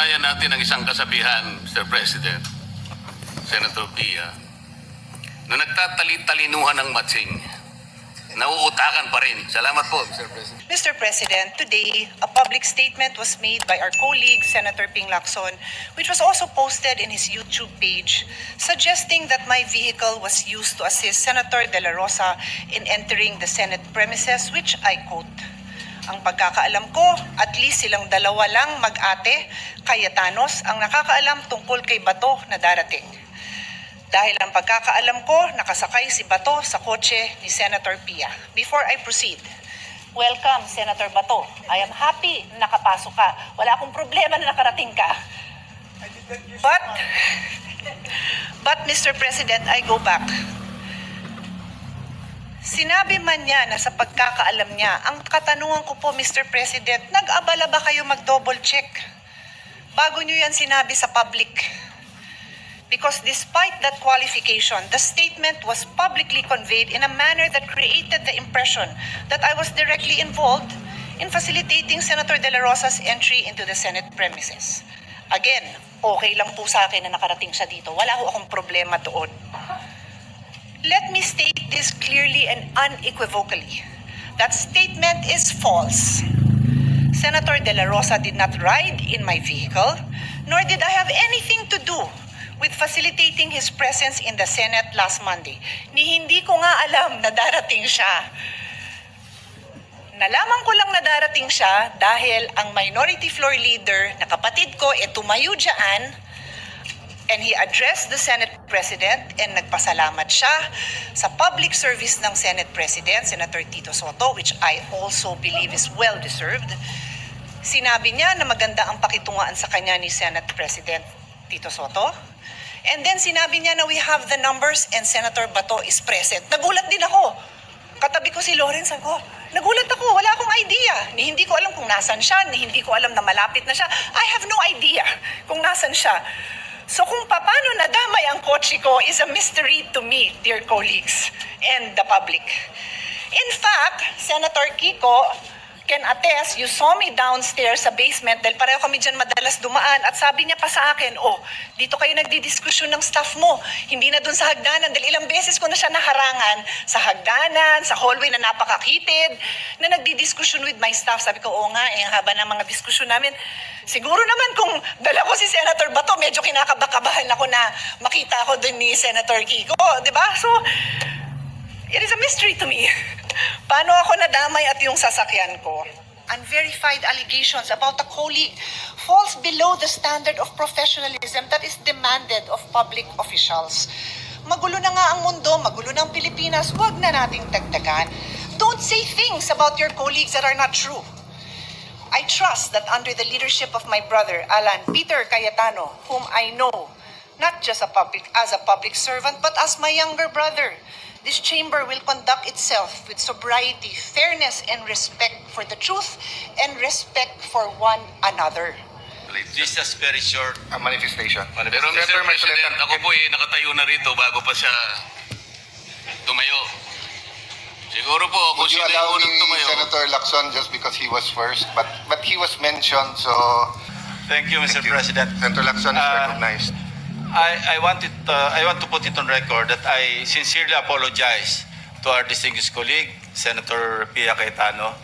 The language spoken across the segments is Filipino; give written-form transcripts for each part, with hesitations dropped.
Patunayan natin ang isang kasabihan, Mr. President, Senator Pia, na nagtatali-talinuhan ng matsing, nauutakan pa rin. Salamat po, Mr. President. Mr. President, today, a public statement was made by our colleague, Senator Ping Lacson, which was also posted in his YouTube page, suggesting that my vehicle was used to assist Senator De La Rosa in entering the Senate premises, which I quote, "Ang pagkakaalam ko, at least silang dalawa lang mag-ate, Cayetanos, ang nakakaalam tungkol kay Bato na darating. Dahil ang pagkakaalam ko, nakasakay si Bato sa kotse ni Senator Pia." Before I proceed, welcome, Senator Bato. I am happy na nakapasok ka. Wala akong problema na nakarating ka. But Mr. President, I go back. Sinabi man niya na sa pagkakaalam niya, ang katanungan ko po, Mr. President, nag-abala ba kayo mag-double check bago niyo yan sinabi sa public? Because despite that qualification, the statement was publicly conveyed in a manner that created the impression that I was directly involved in facilitating Senator De La Rosa's entry into the Senate premises. Again, okay lang po sa akin na nakarating siya dito. Wala ho akong problema doon. Let me state this clearly and unequivocally. That statement is false. Senator De La Rosa did not ride in my vehicle, nor did I have anything to do with facilitating his presence in the Senate last Monday. Ni hindi ko nga alam na darating siya. Nalaman ko lang na darating siya dahil ang minority floor leader na kapatid ko tumayo dyan, and he addressed the Senate President and nagpasalamat siya sa public service ng Senate President, Senator Tito Soto, which I also believe is well-deserved. Sinabi niya na maganda ang pakitunguhan sa kanya ni Senate President Tito Soto. And then sinabi niya na we have the numbers and Senator Bato is present. Nagulat din ako. Katabi ko si Lawrence, ako, nagulat ako, wala akong idea. Ni hindi ko alam kung nasan siya, ni hindi ko alam na malapit na siya. I have no idea kung nasan siya. So kung paano nadamay ang kotse ko is a mystery to me, dear colleagues, and the public. In fact, Senator Kiko can attest, you saw me downstairs sa basement dahil pareho kami dyan madalas dumaan at sabi niya pa sa akin, dito kayo nagdidiskusyon ng staff mo, hindi na dun sa hagdanan dahil ilang beses ko na siya naharangan sa hagdanan, sa hallway na napakakitid, na nagdidiskusyon with my staff. Sabi ko, nga, haba ng mga diskusyon namin. Siguro naman kung dala ko si Senator Bato, medyo kinakabakabahan ako na makita ko dun ni Senator Kiko, di ba? So, it is a mystery to me. Paano ako nadamay at yung sasakyan ko? Unverified allegations about a colleague falls below the standard of professionalism that is demanded of public officials. Magulo na nga ang mundo, magulo na ang Pilipinas, wag na nating dagdagan. Don't say things about your colleagues that are not true. I trust that under the leadership of my brother, Alan Peter Cayetano, whom I know, not just as a public servant, but as my younger brother, this chamber will conduct itself with sobriety, fairness, and respect for the truth and respect for one another. This is very short. A manifestation. Pero Mr. President, ako po nakatayo na rito bago pa siya tumayo. Siguro po kung Would you sino allow yung unang me, tumayo. Senator Lacson, just because he was first, but he was mentioned, so Thank you, Mr. thank you. President. Senator Lacson is recognized. I want to put it on record that I sincerely apologize to our distinguished colleague, Senator Pia Cayetano.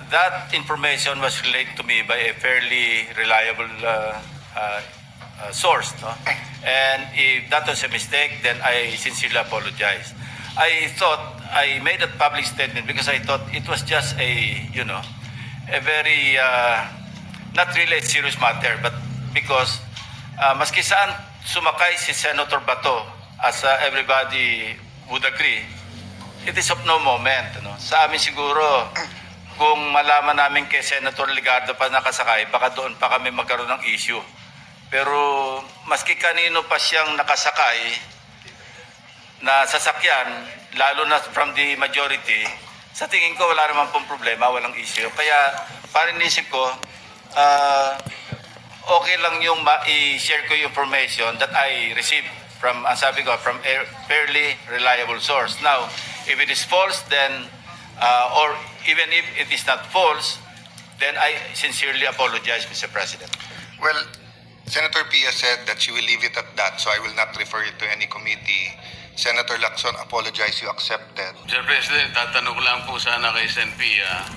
That information was relayed to me by a fairly reliable source. No? And if that was a mistake, then I sincerely apologize. I thought I made a public statement because I thought it was just a very, not really a serious matter, but because maski saan sumakay si Senator Bato, as everybody would agree, it is of no moment. Sa amin siguro, kung malaman namin kay Senator Ligardo pa nakasakay, baka doon pa kami magkaroon ng issue. Pero maski kanino pa siyang nakasakay na sasakyan, lalo na from the majority, sa tingin ko wala naman pong problema, walang issue. Kaya parang inisip ko, okay lang yung i-share ko yung information that I received from, sabi ko, from a fairly reliable source. Now, if it is false, then, or even if it is not false, then I sincerely apologize, Mr. President. Well, Senator Pia said that she will leave it at that, so I will not refer it to any committee. Senator Lacson, apologize, you accepted. Mr. President, tatanong ko lang po sana kay Sen. Pia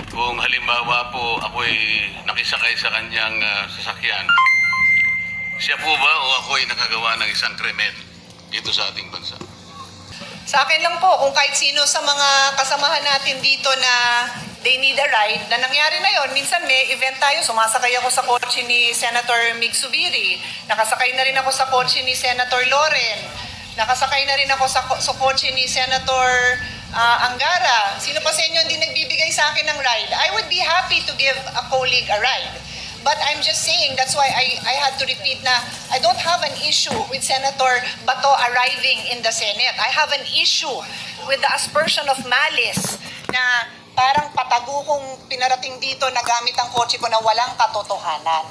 kung halimbawa po ako'y nakisakay sa kanyang sasakyan. Siya po ba o ako'y nakagawa ng isang krimen dito sa ating bansa? Sa akin lang po, kung kahit sino sa mga kasamahan natin dito na they need a ride, na nangyari na yon. Minsan may event tayo, sumasakay ako sa kotse ni Senator Mig Zubiri, nakasakay na rin ako sa kotse ni Senator Loren, nakasakay na rin ako sa kotse ni Senator Angara. Sino pa sa inyo hindi nagbibigay sa akin ng ride? I would be happy to give a colleague a ride. But I'm just saying, that's why I had to repeat na I don't have an issue with Senator Bato arriving in the Senate. I have an issue with the aspersion of malice na parang patago kong pinarating dito na gamit ang kotse ko na walang katotohanan.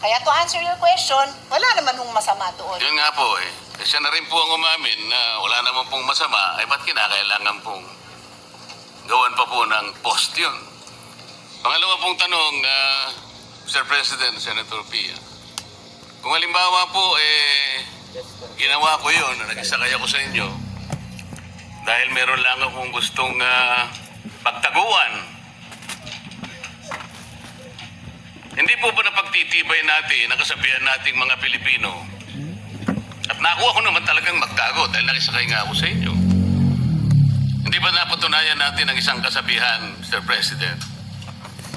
Kaya to answer your question, wala naman hong masama doon. Yun nga po eh. Siya na rin po ang umamin na wala naman pong masama, ay ba't kinakailangan pong gawan pa po ng post yun? Pangalawa pong tanong, Mr. President, Senator Pia, kung halimbawa po ginawa ko yun, nagsakay ako sa inyo, dahil meron lang akong gustong pagtaguan, hindi po ba napagtitibay natin ang kasabihan nating mga Pilipino? At nakuha ko naman talagang magtago dahil nakisakay nga ako sa inyo. Hindi ba napatunayan natin ang isang kasabihan, Mr. President,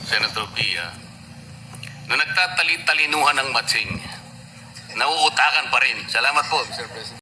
Senator Pia, na nagtatali-talinuhan ng matsing, nauutakan pa rin. Salamat po, Mr. President.